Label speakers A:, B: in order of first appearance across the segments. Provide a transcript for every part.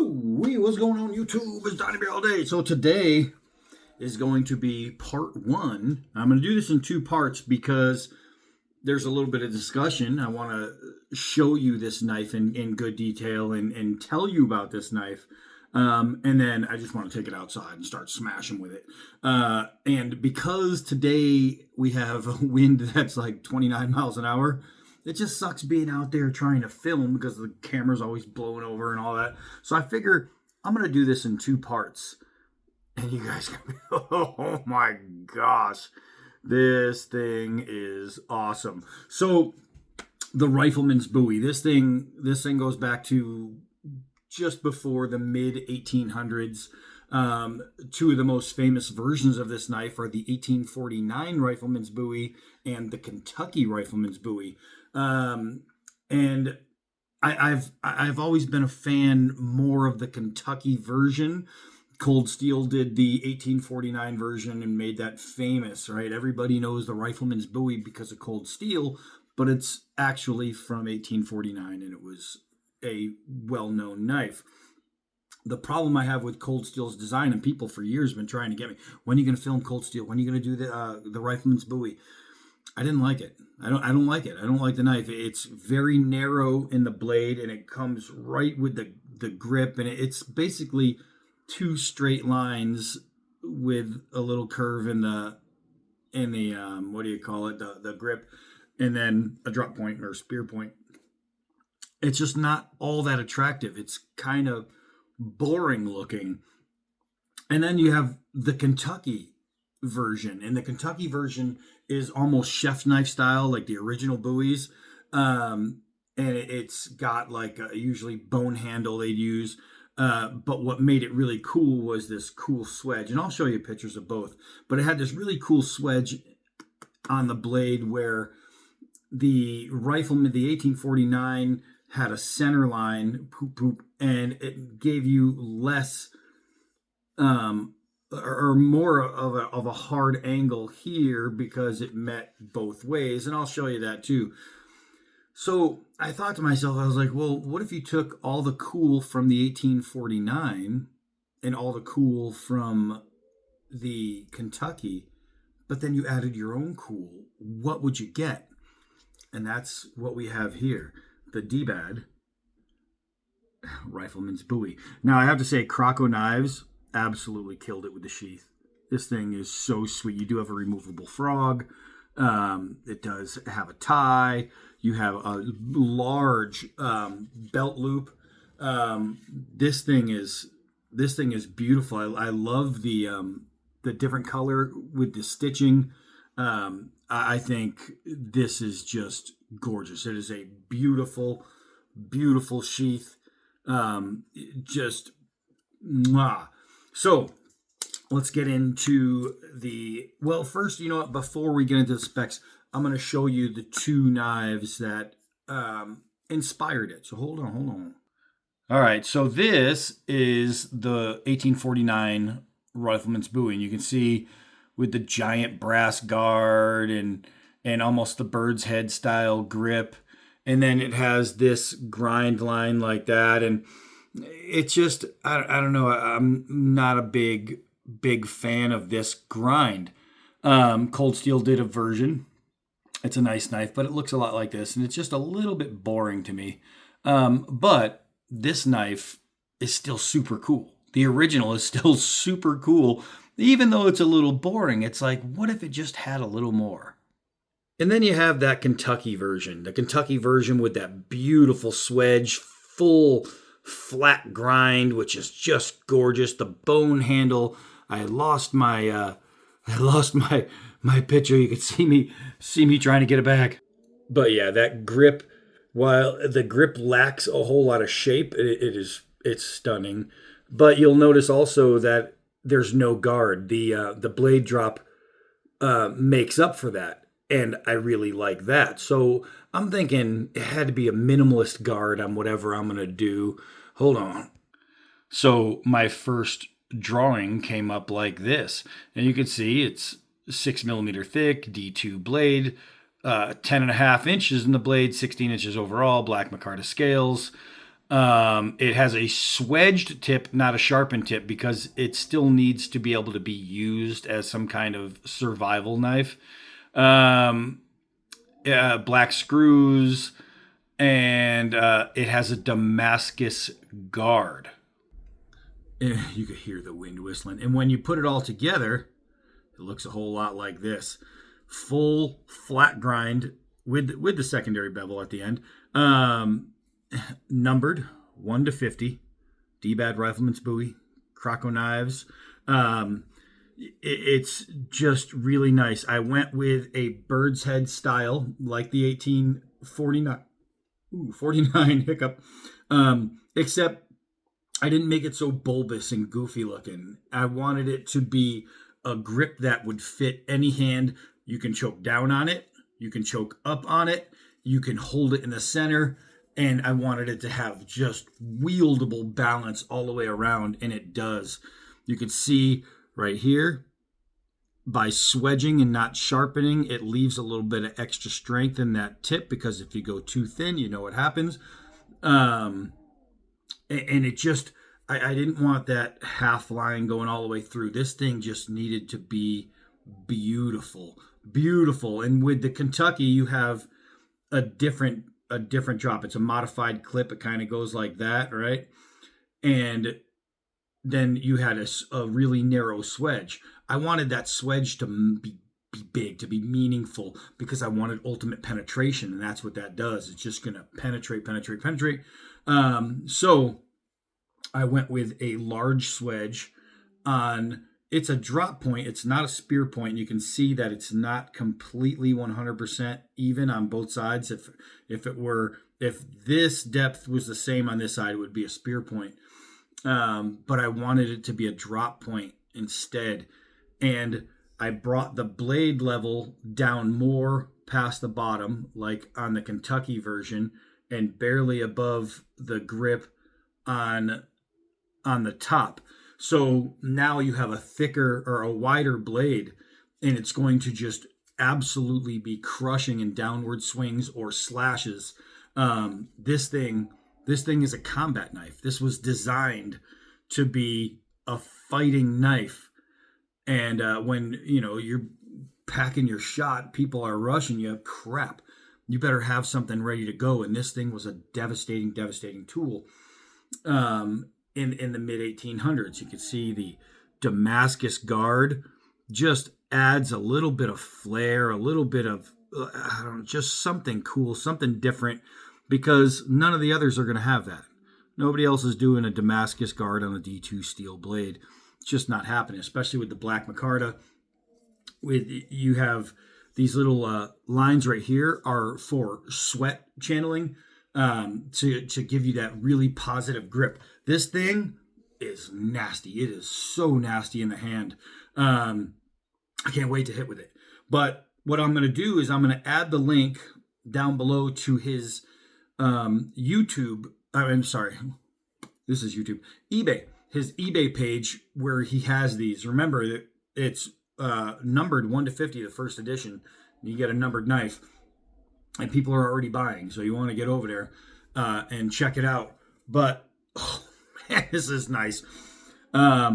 A: What's going on YouTube? It's Donnie all day. So today is going to be part one. I'm going to do this in two parts because there's a little bit of discussion. I want to show you this knife in good detail and tell you about this knife. And then I just want to take it outside and start smashing with it. And because today we have a wind that's like 29 miles an hour, it just sucks being out there trying to film because the camera's always blowing over and all that. So I figure I'm going to do this in two parts. And you guys can be, oh my gosh, this thing is awesome. So the Rifleman's Bowie, this thing goes back to just before the mid 1800s. Two of the most famous versions of this knife are the 1849 Rifleman's Bowie and the Kentucky Rifleman's Bowie. And I've always been a fan more of the Kentucky version. Cold Steel did the 1849 version and made that famous, right? Everybody knows the Rifleman's Bowie because of Cold Steel, but it's actually from 1849 and it was a well-known knife. The problem I have with Cold Steel's design, and people for years have been trying to get me, when are you going to film Cold Steel? When are you going to do the Rifleman's Bowie? I didn't like it. I don't like it. I don't like the knife. It's very narrow in the blade, and it comes right with the grip, and it's basically two straight lines with a little curve in the what do you call it? The grip, and then a drop point or a spear point. It's just not all that attractive. It's kind of boring looking. And then you have the Kentucky version, and the Kentucky version is almost chef knife style, like the original Bowies. And it's got like usually bone handle they'd use. But what made it really cool was this cool swedge. And I'll show you pictures of both. But it had this really cool swedge on the blade where the Rifleman, the 1849, had a center line, and it gave you less or more of a hard angle here because it met both ways. And I'll show you that too. So I thought to myself, I was like, well, what if you took all the cool from the 1849 and all the cool from the Kentucky, but then you added your own cool? What would you get? And that's what we have here, the Dbad Rifleman's Bowie. Now, I have to say, Croco knives absolutely killed it with the sheath. This thing is so sweet. You do have a removable frog. It does have a tie. You have a large belt loop. This thing is beautiful. I love the different color with the stitching. I think this is just gorgeous. It is a beautiful, beautiful sheath. Just mwah. So let's get into well, first, you know what? Before we get into the specs, I'm going to show you the two knives that inspired it. So hold on. All right, so this is the 1849 Rifleman's Bowie, and you can see with the giant brass guard and almost the bird's head style grip, and then it has this grind line like that, and it's just I don't know. I'm not a big fan of this grind. Cold Steel did a version. It's a nice knife, but it looks a lot like this, and it's just a little bit boring to me. But this knife is still super cool. The original is still super cool, even though it's a little boring. It's like, what if it just had a little more? And then you have that Kentucky version. The Kentucky version with that beautiful swedge, full flat grind, which is just gorgeous. The bone handle. I lost my picture. You could see me trying to get it back. But yeah, that grip, while the grip lacks a whole lot of shape, it's stunning. But you'll notice also that there's no guard. The blade drop makes up for that. And I really like that. So I'm thinking it had to be a minimalist guard on whatever I'm going to do. Hold on. So my first drawing came up like this. And you can see it's 6mm thick, D2 blade, 10.5 inches in the blade, 16 inches overall, black micarta scales. It has a swedged tip, not a sharpened tip, because it still needs to be able to be used as some kind of survival knife. Um, Black screws, and it has a Damascus guard. You could hear the wind whistling. And when you put it all together, it looks a whole lot like this. Full flat grind with the secondary bevel at the end. Numbered 1 to 50. Dbad Rifleman's Bowie. Croco knives. It's just really nice. I went with a bird's head style, like the 1849 hiccup. Except I didn't make it so bulbous and goofy looking. I wanted it to be a grip that would fit any hand. You can choke down on it. You can choke up on it. You can hold it in the center. And I wanted it to have just wieldable balance all the way around. And it does. You can see right here, by swedging and not sharpening, it leaves a little bit of extra strength in that tip, because if you go too thin, you know what happens. And it just, I didn't want that half line going all the way through. This thing just needed to be beautiful. And with the Kentucky, you have a different drop. It's a modified clip. It kind of goes like that, right? And then you had a really narrow swedge. I wanted that swedge to be big, to be meaningful, because I wanted ultimate penetration, and that's what that does. It's just going to penetrate. So I went with a large swedge on. It's a drop point. It's not a spear point. You can see that it's not completely 100% even on both sides. If this depth was the same on this side, it would be a spear point. But I wanted it to be a drop point instead. And I brought the blade level down more past the bottom, like on the Kentucky version, and barely above the grip on the top. So now you have a thicker or a wider blade, and it's going to just absolutely be crushing in downward swings or slashes. This thing is a combat knife. This was designed to be a fighting knife. And when you're packing your shot, people are rushing you. Crap, you better have something ready to go. And this thing was a devastating tool. In the mid 1800s, you could see the Damascus guard just adds a little bit of flair, a little bit of just something cool, something different, because none of the others are going to have that. Nobody else is doing a Damascus guard on a D2 steel blade. It's just not happening, especially with the black micarta. You have these little lines right here are for sweat channeling, to give you that really positive grip. This thing is nasty. It is so nasty in the hand. I can't wait to hit with it. But what I'm going to do is I'm going to add the link down below to his YouTube. I'm sorry. This is YouTube. eBay. His eBay page where he has these. Remember, it's numbered 1 to 50, the first edition. You get a numbered knife. And people are already buying. So you want to get over there and check it out. But, oh, man, this is nice. I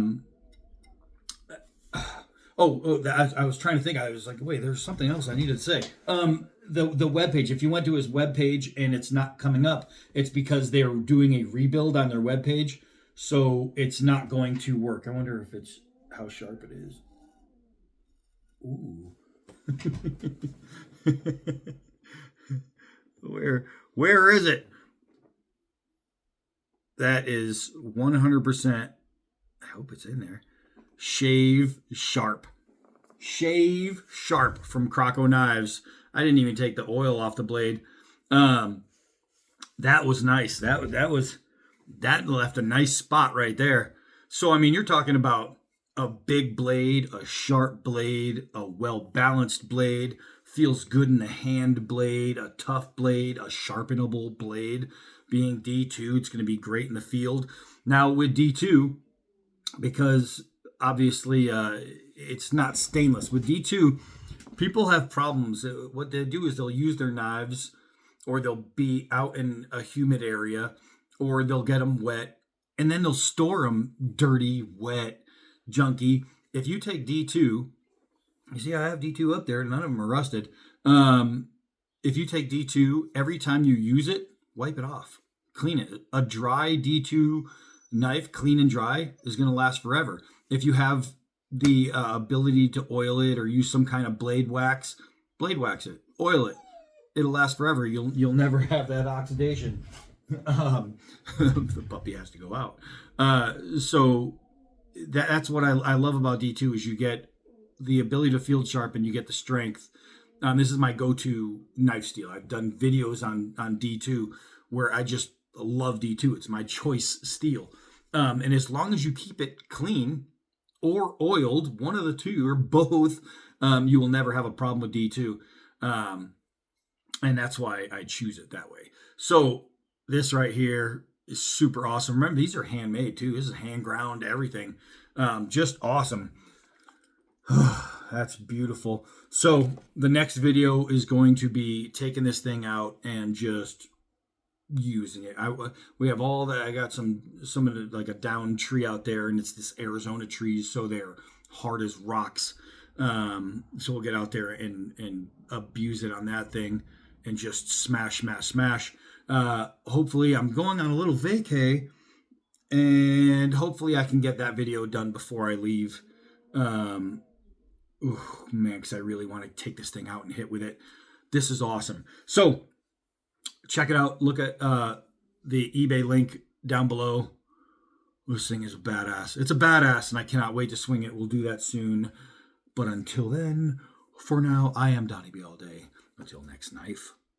A: was trying to think. I was like, wait, there's something else I needed to say. The webpage, if you went to his webpage and it's not coming up, it's because they're doing a rebuild on their webpage. So it's not going to work. I wonder if it's how sharp it is. Ooh. Where is it? That is 100%. I hope it's in there. Shave Sharp from Croco Knives. I didn't even take the oil off the blade. That was nice. That left a nice spot right there. So I mean, you're talking about a big blade, a sharp blade, a well-balanced blade, feels good in the hand blade, a tough blade, a sharpenable blade. Being D2, it's going to be great in the field. Now with D2, because obviously it's not stainless. With D2, people have problems. What they do is they'll use their knives, or they'll be out in a humid area, or they'll get them wet, and then they'll store them dirty, wet, junky. If you take D2, you see I have D2 up there, none of them are rusted. If you take D2, every time you use it, wipe it off, clean it. A dry D2 knife, clean and dry, is going to last forever. If you have the ability to oil it or use some kind of blade wax it, oil it. It'll last forever. You'll never have that oxidation. The puppy has to go out. So that's what I love about D2 is you get the ability to field sharpen, you get the strength. This is my go-to knife steel. I've done videos on D2 where I just love D2. It's my choice steel. And as long as you keep it clean or oiled, one of the two or both, you will never have a problem with D2. And that's why I choose it that way. So this right here is super awesome. Remember, these are handmade too. This is hand ground, everything. Just awesome. That's beautiful. So the next video is going to be taking this thing out and just using it. We have all that. I got some of the, like a down tree out there, and it's this Arizona trees, so they're hard as rocks. So we'll get out there and abuse it on that thing and just smash. Hopefully I'm going on a little vacay, and hopefully I can get that video done before I leave. Man, because I really want to take this thing out and hit with it. This is awesome. So check it out. Look at the eBay link down below. This thing is a badass. It's a badass, and I cannot wait to swing it. We'll do that soon. But until then, for now, I am Donnie B all day. Until next knife.